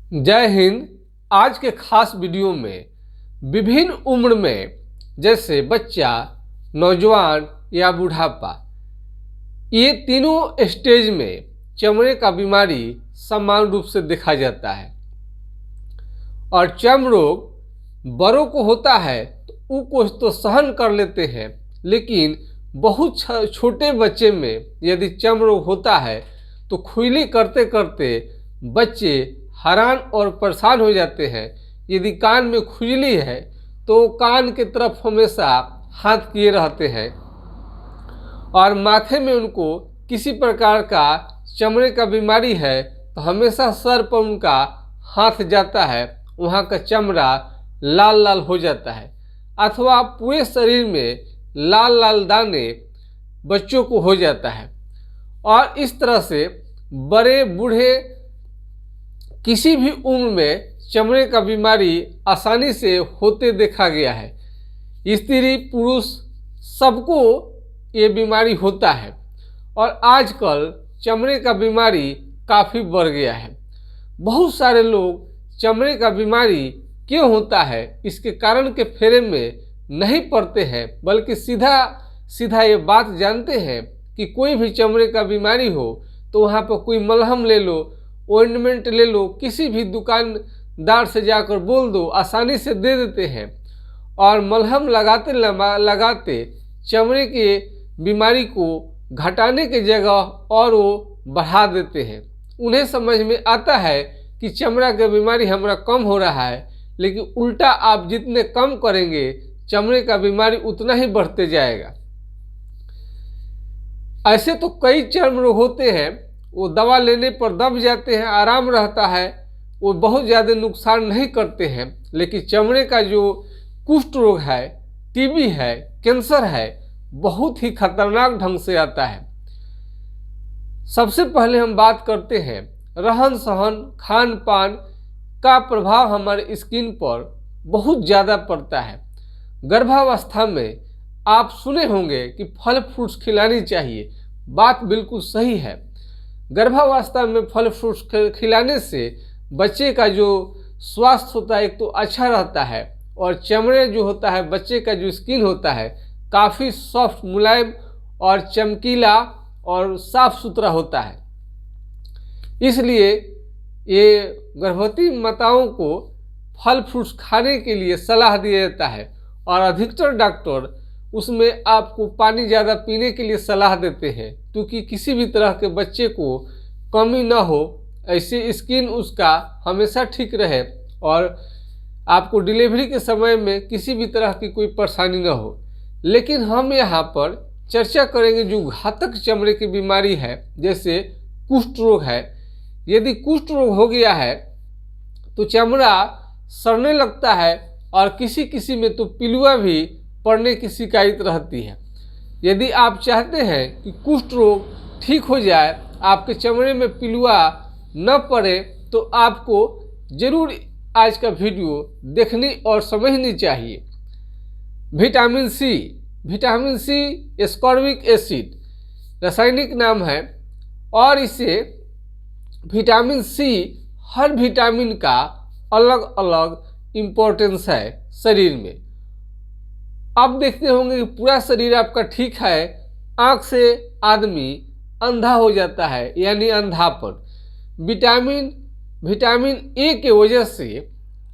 जय हिंद। आज के खास वीडियो में विभिन्न उम्र में जैसे बच्चा, नौजवान या बुढ़ापा, ये तीनों स्टेज में चमड़े का बीमारी समान रूप से देखा जाता है। और चर्म रोग बड़ों को होता है तो वो कुछ तो सहन कर लेते हैं, लेकिन बहुत छोटे बच्चे में यदि चर्म रोग होता है तो खुजली करते करते बच्चे हैरान और परेशान हो जाते हैं। यदि कान में खुजली है तो कान की तरफ हमेशा हाथ किए रहते हैं और माथे में उनको किसी प्रकार का चमड़े का बीमारी है तो हमेशा सर पर उनका हाथ जाता है, वहाँ का चमड़ा लाल लाल हो जाता है, अथवा पूरे शरीर में लाल लाल दाने बच्चों को हो जाता है। और इस तरह से बड़े बूढ़े किसी भी उम्र में चमड़े का बीमारी आसानी से होते देखा गया है। स्त्री पुरुष सबको ये बीमारी होता है और आजकल चमड़े का बीमारी काफ़ी बढ़ गया है। बहुत सारे लोग चमड़े का बीमारी क्यों होता है इसके कारण के फेरे में नहीं पड़ते हैं, बल्कि सीधा सीधा ये बात जानते हैं कि कोई भी चमड़े का बीमारी हो तो वहाँ पर कोई मलहम ले लो, ऑइंटमेंट ले लो, किसी भी दुकानदार से जाकर बोल दो, आसानी से दे देते हैं। और मलहम लगाते लगाते चमड़े के बीमारी को घटाने की जगह और वो बढ़ा देते हैं। उन्हें समझ में आता है कि चमड़ा का बीमारी हमारा कम हो रहा है, लेकिन उल्टा आप जितने कम करेंगे चमड़े का बीमारी उतना ही बढ़ते जाएगा। ऐसे तो कई चर्म रोग होते हैं, वो दवा लेने पर दब जाते हैं, आराम रहता है, वो बहुत ज़्यादा नुकसान नहीं करते हैं। लेकिन चमड़े का जो कुष्ठ रोग है, टीबी है, कैंसर है, बहुत ही खतरनाक ढंग से आता है। सबसे पहले हम बात करते हैं रहन सहन, खान पान का प्रभाव हमारे स्किन पर बहुत ज़्यादा पड़ता है। गर्भावस्था में आप सुने होंगे कि फल फ्रूट्स खिलानी चाहिए, बात बिल्कुल सही है। गर्भावस्था में फल फ्रूट्स खिलाने से बच्चे का जो स्वास्थ्य होता है एक तो अच्छा रहता है, और चमड़े जो होता है, बच्चे का जो स्किन होता है काफ़ी सॉफ्ट, मुलायम और चमकीला और साफ सुथरा होता है। इसलिए ये गर्भवती माताओं को फल फ्रूट्स खाने के लिए सलाह दिया जाता है, और अधिकतर डॉक्टर उसमें आपको पानी ज़्यादा पीने के लिए सलाह देते हैं, क्योंकि किसी भी तरह के बच्चे को कमी ना हो, ऐसे स्किन उसका हमेशा ठीक रहे और आपको डिलीवरी के समय में किसी भी तरह की कोई परेशानी ना हो। लेकिन हम यहाँ पर चर्चा करेंगे जो घातक चमड़े की बीमारी है, जैसे कुष्ठ रोग है। यदि कुष्ठ रोग हो गया है तो चमड़ा सड़ने लगता है और किसी किसी में तो पिलुआ भी पड़ने की शिकायत रहती है। यदि आप चाहते हैं कि कुष्ठ रोग ठीक हो जाए, आपके चमड़े में पिलुआ न पड़े, तो आपको ज़रूर आज का वीडियो देखनी और समझनी चाहिए। विटामिन सी एस्कॉर्बिक एसिड रासायनिक नाम है, और इसे विटामिन सी हर विटामिन का अलग अलग इम्पोर्टेंस है शरीर में। आप देखते होंगे कि पूरा शरीर आपका ठीक है, आँख से आदमी अंधा हो जाता है, यानी अंधापन। विटामिन ए के वजह से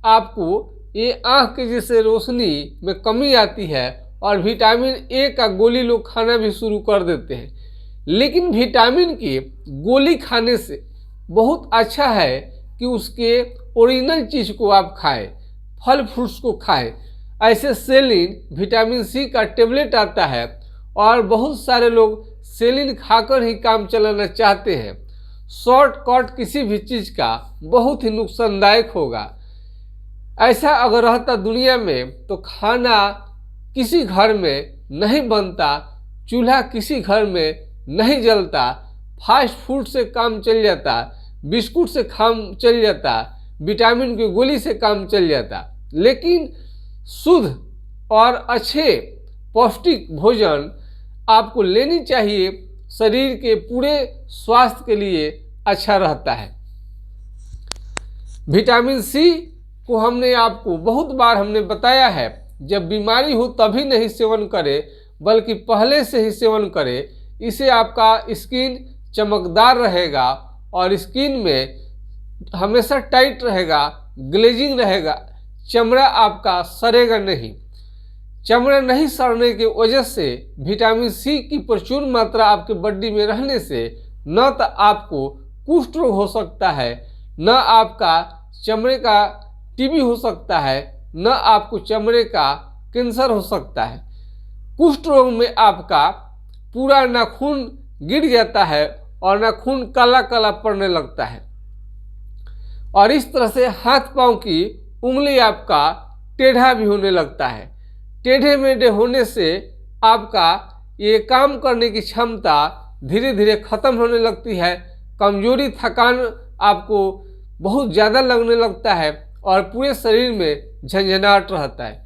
आपको ये आँख के जैसे रोशनी में कमी आती है, और विटामिन ए का गोली लोग खाना भी शुरू कर देते हैं। लेकिन विटामिन की गोली खाने से बहुत अच्छा है कि उसके ओरिजिनल चीज़ को आप खाएं, फल फ्रूट्स को खाएं। ऐसे सेलिन विटामिन सी का टेबलेट आता है, और बहुत सारे लोग सेलिन खाकर ही काम चलाना चाहते हैं। शॉर्टकट किसी भी चीज़ का बहुत ही नुकसानदायक होगा। ऐसा अगर रहता दुनिया में तो खाना किसी घर में नहीं बनता, चूल्हा किसी घर में नहीं जलता, फास्ट फूड से काम चल जाता, बिस्कुट से काम चल जाता, विटामिन की गोली से काम चल जाता। लेकिन शुद्ध और अच्छे पौष्टिक भोजन आपको लेनी चाहिए, शरीर के पूरे स्वास्थ्य के लिए अच्छा रहता है। विटामिन सी को हमने आपको बहुत बार हमने बताया है, जब बीमारी हो तभी नहीं सेवन करें बल्कि पहले से ही सेवन करें। इससे आपका स्किन चमकदार रहेगा और स्किन में हमेशा टाइट रहेगा, ग्लेजिंग रहेगा, चमड़ा आपका सड़ेगा नहीं। चमड़ा नहीं सड़ने की वजह से विटामिन सी की प्रचुर मात्रा आपके बॉडी में रहने से न तो आपको कुष्ठ रोग हो सकता है, न आपका चमड़े का टीबी हो सकता है, न आपको चमड़े का कैंसर हो सकता है। कुष्ठ रोग में आपका पूरा नाखून गिर जाता है और नाखून काला काला पड़ने लगता है और इस तरह से हाथ पांव की उंगली आपका टेढ़ा भी होने लगता है। टेढ़े मेढ़े होने से आपका ये काम करने की क्षमता धीरे धीरे खत्म होने लगती है। कमजोरी, थकान आपको बहुत ज़्यादा लगने लगता है और पूरे शरीर में झंझनाहट रहता है।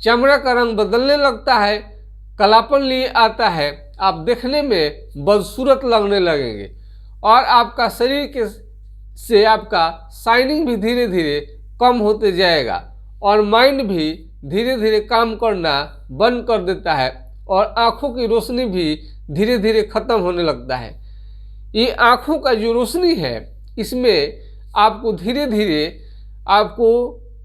चमड़ा का रंग बदलने लगता है, कालापन लिए आता है, आप देखने में बदसूरत लगने लगेंगे और आपका शरीर के से आपका शाइनिंग भी धीरे धीरे कम होते जाएगा और माइंड भी धीरे धीरे काम करना बंद कर देता है और आँखों की रोशनी भी धीरे धीरे खत्म होने लगता है। ये आँखों का जो रोशनी है इसमें आपको धीरे धीरे आपको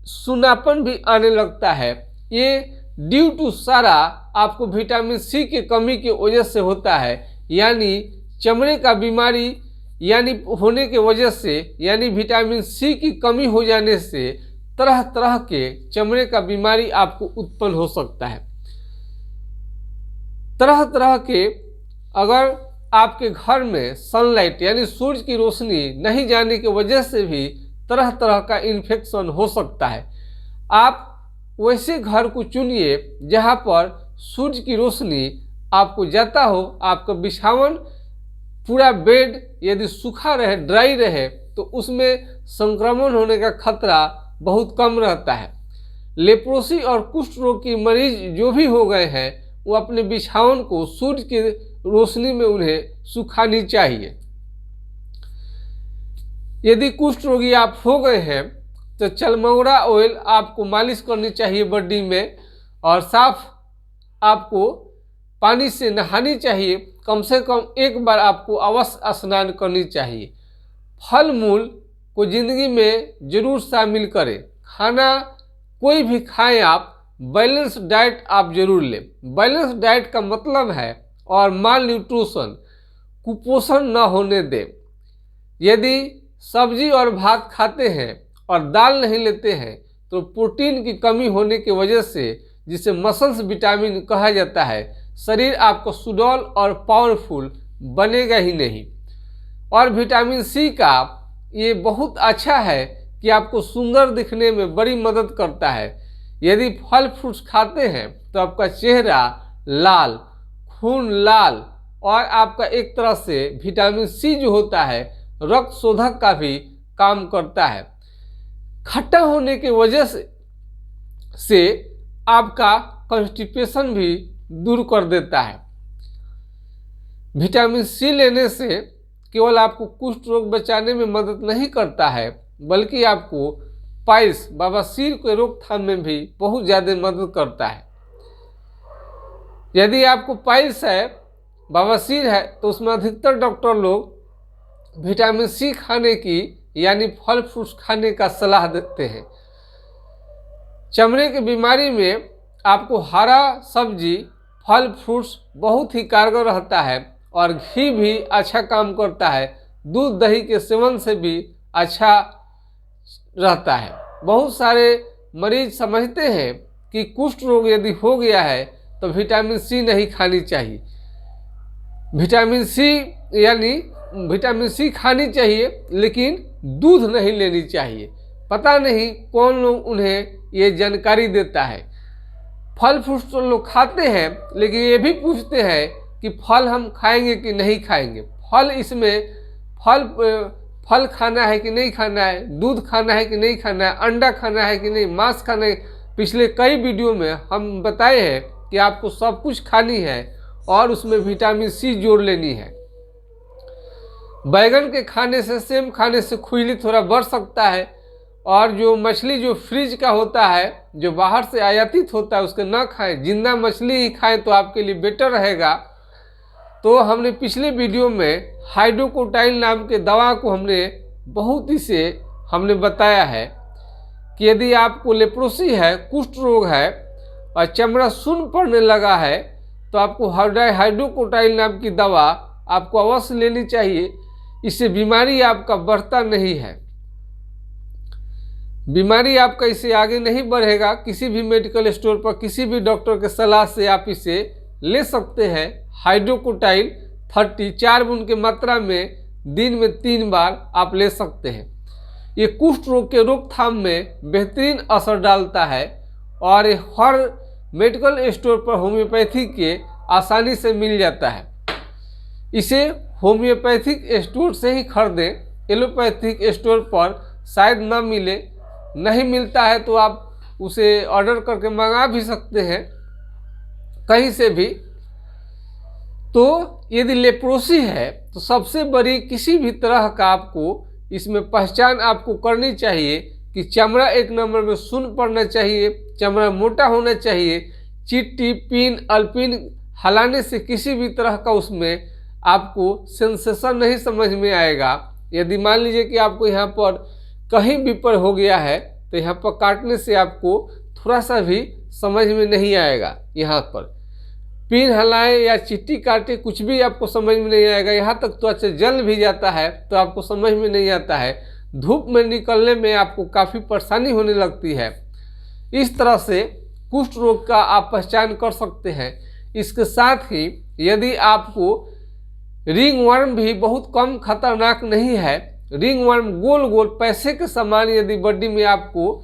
सुनापन भी आने लगता है। ये ड्यू टू सारा आपको विटामिन सी की कमी की वजह से होता है, यानी चमड़े का बीमारी यानी होने के वजह से, यानी विटामिन सी की कमी हो जाने से तरह तरह के चमड़े का बीमारी आपको उत्पन्न हो सकता है। तरह तरह के अगर आपके घर में सनलाइट यानी सूरज की रोशनी नहीं जाने की वजह से भी तरह तरह का इन्फेक्शन हो सकता है। आप वैसे घर को चुनिए जहां पर सूरज की रोशनी आपको जाता हो। आपका बिछावन पूरा बेड यदि सूखा रहे, ड्राई रहे, तो उसमें संक्रमण होने का खतरा बहुत कम रहता है। लेप्रोसी और कुष्ठ रोग की मरीज जो भी हो गए हैं वो अपने बिछावन को सूरज की रोशनी में उन्हें सुखानी चाहिए। यदि कुष्ठ रोगी आप हो गए हैं तो चलमौरा ऑयल आपको मालिश करनी चाहिए बॉडी में और साफ आपको पानी से नहानी चाहिए। कम से कम एक बार आपको अवश्य स्नान करनी चाहिए। फल मूल को ज़िंदगी में ज़रूर शामिल करें। खाना कोई भी खाएं आप, बैलेंस डाइट आप जरूर लें। बैलेंस डाइट का मतलब है और माल न्यूट्रिशन, कुपोषण न होने दें। यदि सब्जी और भात खाते हैं और दाल नहीं लेते हैं तो प्रोटीन की कमी होने की वजह से, जिसे मसल्स विटामिन कहा जाता है, शरीर आपको सुडौल और पावरफुल बनेगा ही नहीं। और विटामिन सी का ये बहुत अच्छा है कि आपको सुंदर दिखने में बड़ी मदद करता है। यदि फल फ्रूट्स खाते हैं तो आपका चेहरा लाल, खून लाल और आपका एक तरह से विटामिन सी जो होता है रक्त शोधक का भी काम करता है। खट्टा होने की वजह से आपका कॉन्स्टिपेशन भी दूर कर देता है। विटामिन सी लेने से केवल आपको कुष्ठ रोग बचाने में मदद नहीं करता है बल्कि आपको पाइल्स, बवासीर के रोकथाम में भी बहुत ज़्यादा मदद करता है। यदि आपको पाइल्स है, बवासीर है, तो उसमें अधिकतर डॉक्टर लोग विटामिन सी खाने की यानी फल फ्रूट्स खाने का सलाह देते हैं। चमड़े की बीमारी में आपको हरा सब्जी, फल फ्रूट्स बहुत ही कारगर रहता है और घी भी अच्छा काम करता है। दूध दही के सेवन से भी अच्छा रहता है। बहुत सारे मरीज समझते हैं कि कुष्ठ रोग यदि हो गया है तो विटामिन सी नहीं खानी चाहिए। विटामिन सी यानी विटामिन सी खानी चाहिए लेकिन दूध नहीं लेनी चाहिए। पता नहीं कौन लोग उन्हें ये जानकारी देता है। फल फ्रूट तो लोग खाते हैं लेकिन ये भी पूछते हैं कि फल हम खाएंगे कि नहीं खाएंगे। फल इसमें फल खाना है कि नहीं खाना है, दूध खाना है कि नहीं खाना है, अंडा खाना है कि नहीं, मांस खाना है। पिछले कई वीडियो में हम बताए हैं कि आपको सब कुछ खानी है और उसमें विटामिन सी जोड़ लेनी है। बैगन के खाने से, सेम खाने से खुजली थोड़ा बढ़ सकता है और जो मछली जो फ्रिज का होता है, जो बाहर से आयातित होता है, उसके ना खाएं, जिंदा मछली ही खाएं तो आपके लिए बेटर रहेगा। तो हमने पिछले वीडियो में हाइड्रोकोटाइल नाम के दवा को हमने बहुत ही से हमने बताया है कि यदि आपको लेप्रोसी है, कुष्ठ रोग है और चमड़ा सुन्न पड़ने लगा है तो आपको हाइड्रोकोटाइल नाम की दवा आपको अवश्य लेनी चाहिए। इससे बीमारी आपका बढ़ता नहीं है, बीमारी आपका इससे आगे नहीं बढ़ेगा। किसी भी मेडिकल स्टोर पर किसी भी डॉक्टर के सलाह से आप इसे ले सकते हैं। हाइड्रोकोटाइल 30 4 बूंद की मात्रा में दिन में 3 बार आप ले सकते हैं। ये कुष्ठ रोग के रोकथाम में बेहतरीन असर डालता है और ये हर मेडिकल स्टोर पर होम्योपैथी के आसानी से मिल जाता है। इसे होम्योपैथिक स्टोर से ही खरीदें, एलोपैथिक स्टोर पर शायद ना मिले, नहीं मिलता है तो आप उसे ऑर्डर करके मंगा भी सकते हैं कहीं से भी। तो यदि लेप्रोसी है तो सबसे बड़ी किसी भी तरह का आपको इसमें पहचान आपको करनी चाहिए कि चमड़ा एक नंबर में सुन्न पड़ना चाहिए, चमड़ा मोटा होना चाहिए। चिट्टी, पिन, अल्पिन हलाने से किसी भी तरह का उसमें आपको सेंसेशन नहीं समझ में आएगा। यदि मान लीजिए कि आपको यहाँ पर कहीं भी पर हो गया है तो यहाँ पर काटने से आपको थोड़ा सा भी समझ में नहीं आएगा। यहाँ पर पिन हलाए या चिट्टी काटे कुछ भी आपको समझ में नहीं आएगा। यहाँ तक तो अच्छा जल भी जाता है तो आपको समझ में नहीं आता है। धूप में निकलने में आपको काफ़ी परेशानी होने लगती है। इस तरह से कुष्ठ रोग का आप पहचान कर सकते हैं। इसके साथ ही यदि आपको रिंग वर्म भी बहुत कम खतरनाक नहीं है, रिंग वर्म गोल गोल पैसे के समान यदि बॉडी में आपको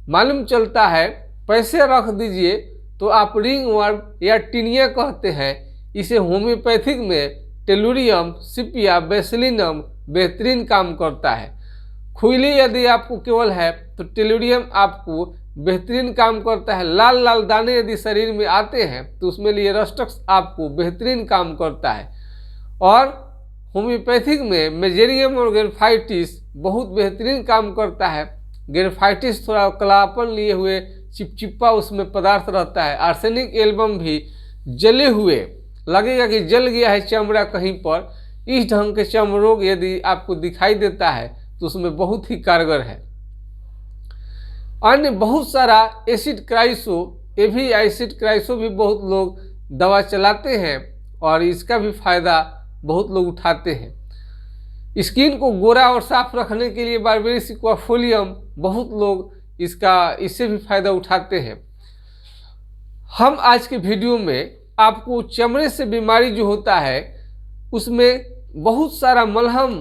मालूम चलता है, पैसे रख दीजिए तो आप रिंग वर्म या टिनिया कहते हैं। इसे होम्योपैथिक में टेलुरियम, सिपिया, बेसिलिनम बेहतरीन काम करता है। खुजली यदि आपको केवल है तो टेलुरियम आपको बेहतरीन काम करता है। लाल लाल दाने यदि शरीर में आते हैं तो उसमें लिए रस्टक्स आपको बेहतरीन काम करता है। और होम्योपैथिक में मेजेरियम और ग्रेफाइटिस बहुत बेहतरीन काम करता है। ग्रेफाइटिस थोड़ा कलापन लिए हुए चिपचिपा उसमें पदार्थ रहता है। आर्सेनिक एल्बम भी जले हुए लगेगा कि जल गया है चमड़ा कहीं पर, इस ढंग के चर्म रोग यदि आपको दिखाई देता है तो उसमें बहुत ही कारगर है। अन्य बहुत सारा एसिड क्राइसो, एवी एसिड क्राइसो भी बहुत लोग दवा चलाते हैं और इसका भी फायदा बहुत लोग उठाते हैं। स्किन को गोरा और साफ रखने के लिए बारबेरिस एक्वाफोलियम बहुत लोग इससे भी फायदा उठाते हैं। हम आज के वीडियो में आपको चमड़े से बीमारी जो होता है उसमें बहुत सारा मलहम,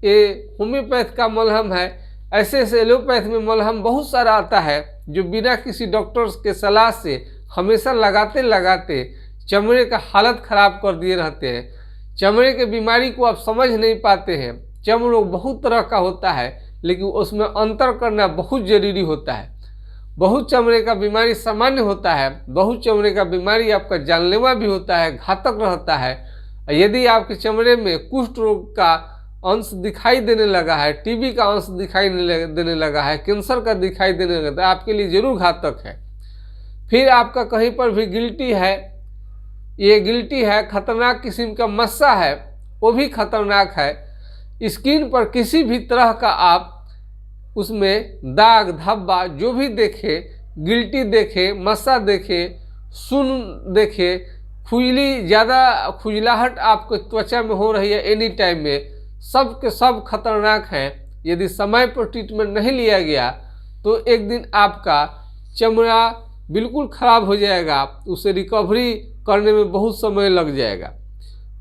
ये होम्योपैथ का मलहम है, ऐसे ऐसे एलोपैथ में मलहम बहुत सारा आता है जो बिना किसी डॉक्टर्स के सलाह से हमेशा लगाते लगाते चमड़े का हालत ख़राब कर दिए रहते हैं। चमड़े के बीमारी को आप समझ नहीं पाते हैं। चर्म रोग बहुत तरह का होता है लेकिन उसमें अंतर करना बहुत ज़रूरी होता है। बहुत चमड़े का बीमारी सामान्य होता है, बहुत चमड़े का बीमारी आपका जानलेवा भी होता है, घातक रहता है। यदि आपके चमड़े में कुष्ठ रोग का अंश दिखाई देने लगा है, टीबी का अंश दिखाई देने लगा है, कैंसर का दिखाई देने लगा है, आपके लिए ज़रूर घातक है। फिर आपका कहीं पर भी गिल्टी है, ये गिल्टी है, खतरनाक किस्म का मस्सा है, वो भी खतरनाक है। स्किन पर किसी भी तरह का आप उसमें दाग धब्बा जो भी देखे, गिल्टी देखे, मस्सा देखे, सुन देखे, खुजली, ज़्यादा खुजलाहट आपको त्वचा में हो रही है एनी टाइम में, सब के सब खतरनाक हैं। यदि समय पर ट्रीटमेंट नहीं लिया गया तो एक दिन आपका चमड़ा बिल्कुल ख़राब हो जाएगा, उसे रिकवरी करने में बहुत समय लग जाएगा।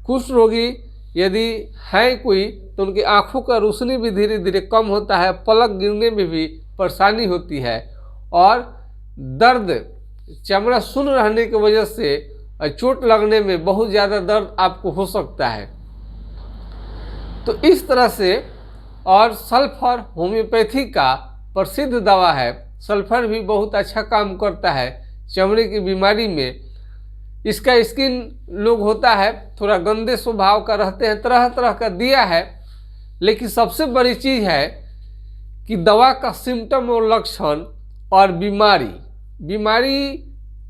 कुष्ठ रोगी यदि है कोई तो उनकी आँखों का रोशनी भी धीरे धीरे कम होता है, पलक गिरने में भी परेशानी होती है और दर्द, चमड़ा सुन्न रहने की वजह से चोट लगने में बहुत ज़्यादा दर्द आपको हो सकता है। तो इस तरह से, और सल्फर होम्योपैथी का प्रसिद्ध दवा है। सल्फर भी बहुत अच्छा काम करता है चमड़े की बीमारी में। इसका स्किन लोग होता है थोड़ा गंदे स्वभाव का रहते हैं, तरह तरह का दिया है। लेकिन सबसे बड़ी चीज़ है कि दवा का सिम्टम और लक्षण और बीमारी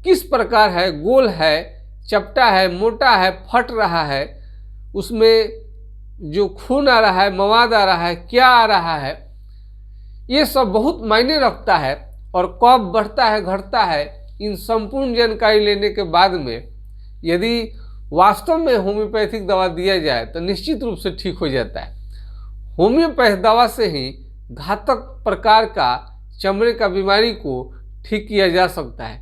किस प्रकार है, गोल है, चपटा है, मोटा है, फट रहा है, उसमें जो खून आ रहा है, मवाद आ रहा है, क्या आ रहा है, ये सब बहुत मायने रखता है। और कब बढ़ता है, घटता है, इन संपूर्ण जानकारी लेने के बाद में यदि वास्तव में होम्योपैथिक दवा दिया जाए तो निश्चित रूप से ठीक हो जाता है। होम्योपैथ दवा से ही घातक प्रकार का चमड़े का बीमारी को ठीक किया जा सकता है,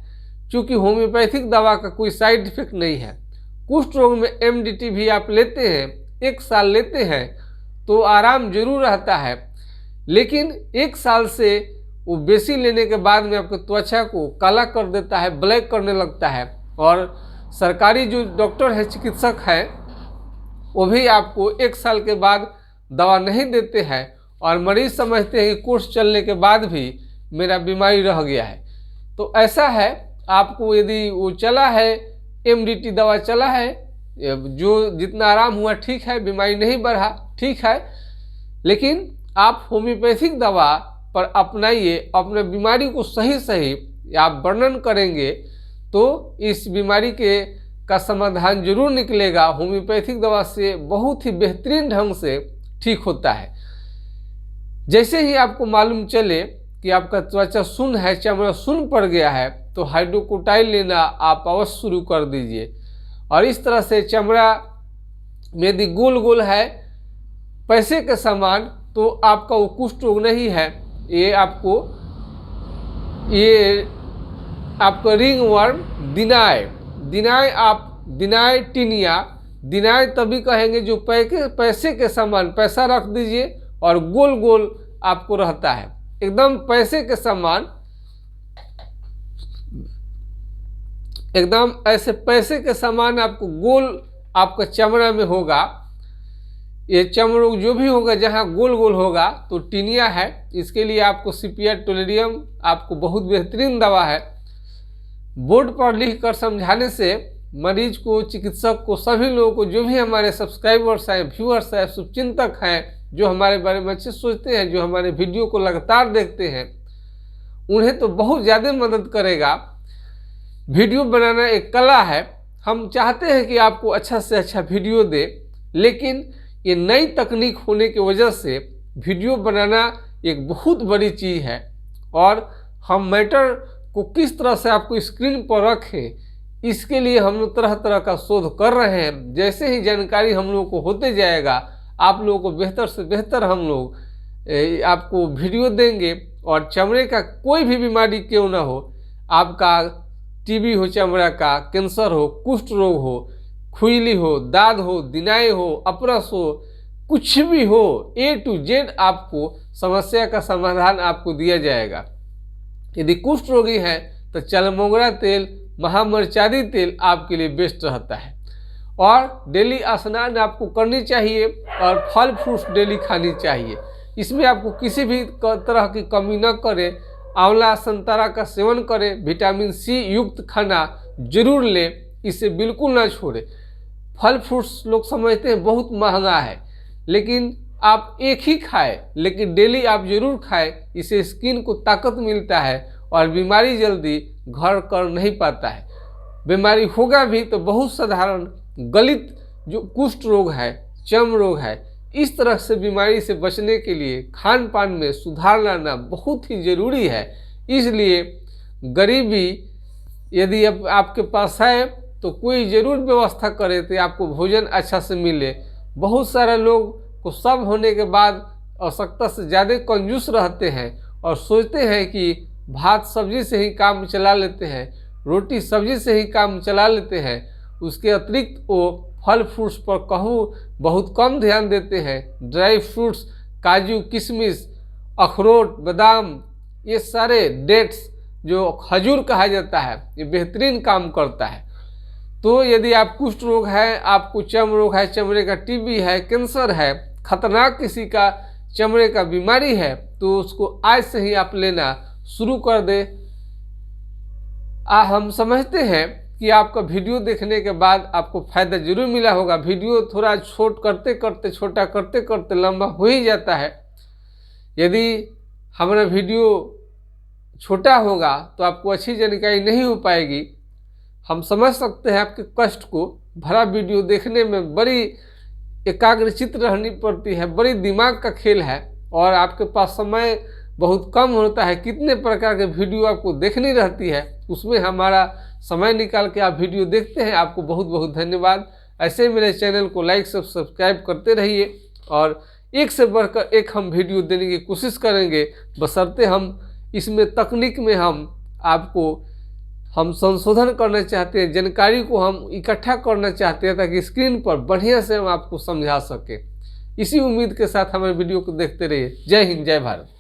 क्योंकि होम्योपैथिक दवा का कोई साइड इफेक्ट नहीं है। कुष्ठ रोग में MDT भी आप लेते हैं, 1 साल लेते हैं तो आराम जरूर रहता है, लेकिन 1 साल से वो बेसी लेने के बाद में आपकी त्वचा को काला कर देता है, ब्लैक करने लगता है। और सरकारी जो डॉक्टर है, चिकित्सक है, वो भी आपको 1 साल के बाद दवा नहीं देते हैं और मरीज समझते हैं कि कोर्स चलने के बाद भी मेरा बीमारी रह गया है। तो ऐसा है, आपको यदि वो चला है, MDT दवा चला है, जो जितना आराम हुआ ठीक है, बीमारी नहीं बढ़ा ठीक है, लेकिन आप होम्योपैथिक दवा पर अपनाइए, अपने बीमारी को सही आप वर्णन करेंगे तो इस बीमारी का समाधान जरूर निकलेगा। होम्योपैथिक दवा से बहुत ही बेहतरीन ढंग से ठीक होता है। जैसे ही आपको मालूम चले कि आपका त्वचा सुन्न है, चमड़ा सुन्न पड़ गया है, तो हाइड्रोकोटाइल लेना आप अवश्य शुरू कर दीजिए। और इस तरह से चमड़ा में यदि गोल है पैसे के समान, तो आपका वो कुष्ठ रोग नहीं है, ये आपका रिंग वर्म दिनाय टीनिया, दिनाय तभी कहेंगे जो पैसे के समान, पैसा रख दीजिए और गोल आपको रहता है, एकदम पैसे के समान, एकदम ऐसे पैसे के समान आपको गोल आपका चमड़ा में होगा। ये चमड़ा जो भी होगा जहाँ गोल होगा तो टीनिया है। इसके लिए आपको CPR टोलेरियम आपको बहुत बेहतरीन दवा है। बोर्ड पर लिख कर समझाने से मरीज को, चिकित्सक को, सभी लोगों को, जो भी हमारे सब्सक्राइबर्स हैं, व्यूअर्स हैं, शुभचिंतक हैं, जो हमारे बारे में अच्छे सोचते हैं, जो हमारे वीडियो को लगातार देखते हैं, उन्हें तो बहुत ज़्यादा मदद करेगा। वीडियो बनाना एक कला है, हम चाहते हैं कि आपको अच्छा से अच्छा वीडियो दे, लेकिन ये नई तकनीक होने की वजह से वीडियो बनाना एक बहुत बड़ी चीज़ है। और हम मैटर को किस तरह से आपको स्क्रीन पर रखें, इसके लिए हम लोग तरह का शोध कर रहे हैं। जैसे ही जानकारी हम लोगों को होते जाएगा, आप लोगों को बेहतर से बेहतर हम लोग आपको वीडियो देंगे। और चमड़े का कोई भी बीमारी क्यों ना हो, आपका TB हो, चमड़ा का कैंसर हो, कुष्ठ रोग हो, खुजली हो, दाद हो, दिनाय हो, अपरस हो, कुछ भी हो, A to Z आपको समस्या का समाधान आपको दिया जाएगा। यदि कुष्ठ रोगी है तो चलमोगरा तेल, महामरचारी तेल आपके लिए बेस्ट रहता है। और डेली स्नान आपको करनी चाहिए और फल फ्रूट्स डेली खानी चाहिए। इसमें आपको किसी भी तरह की कमी न करें। आंवला, संतरा का सेवन करें, विटामिन C युक्त खाना जरूर लें, इसे बिल्कुल ना छोड़ें। फल फ्रूट्स लोग समझते हैं बहुत महंगा है, लेकिन आप एक ही खाएं, लेकिन डेली आप जरूर खाएं। इससे स्किन को ताकत मिलता है और बीमारी जल्दी घर कर नहीं पाता है। बीमारी होगा भी तो बहुत साधारण गलित जो कुष्ठ रोग है, चर्म रोग है, इस तरह से बीमारी से बचने के लिए खान पान में सुधार लाना बहुत ही ज़रूरी है। इसलिए गरीबी यदि आपके पास है तो कोई ज़रूर व्यवस्था करे तो आपको भोजन अच्छा से मिले। बहुत सारे लोग को सब होने के बाद आवश्यकता से ज़्यादा कंजूस रहते हैं और सोचते हैं कि भात सब्जी से ही काम चला लेते हैं, रोटी सब्जी से ही काम चला लेते हैं। उसके अतिरिक्त वो फल फ्रूट्स पर बहुत कम ध्यान देते हैं। ड्राई फ्रूट्स, काजू, किशमिश, अखरोट, बादाम, ये सारे डेट्स जो खजूर कहा जाता है, ये बेहतरीन काम करता है। तो यदि आप कुष्ठ रोग है, आपको चर्म रोग है, चमड़े का TB है, कैंसर है, खतरनाक किसी का चमड़े का बीमारी है, तो उसको आज से ही आप लेना शुरू कर दे। हम समझते हैं कि आपका वीडियो देखने के बाद आपको फ़ायदा जरूर मिला होगा। वीडियो थोड़ा छोटा करते करते लंबा हो ही जाता है। यदि हमारा वीडियो छोटा होगा तो आपको अच्छी जानकारी नहीं हो पाएगी। हम समझ सकते हैं आपके कष्ट को। भरा वीडियो देखने में बड़ी एकाग्रचित्त रहनी पड़ती है, बड़ी दिमाग का खेल है और आपके पास समय बहुत कम होता है। कितने प्रकार के वीडियो आपको देखनी रहती है, उसमें हमारा समय निकाल के आप वीडियो देखते हैं। आपको बहुत बहुत धन्यवाद। ऐसे मेरे चैनल को लाइक सब्सक्राइब करते रहिए और एक से बढ़कर एक हम वीडियो देने की कोशिश करेंगे, बशर्ते हम इसमें तकनीक में हम संशोधन करना चाहते हैं, जानकारी को हम इकट्ठा करना चाहते हैं ताकि स्क्रीन पर बढ़िया से हम आपको समझा सकें। इसी उम्मीद के साथ हमारे वीडियो को देखते रहिए। जय हिंद, जय भारत।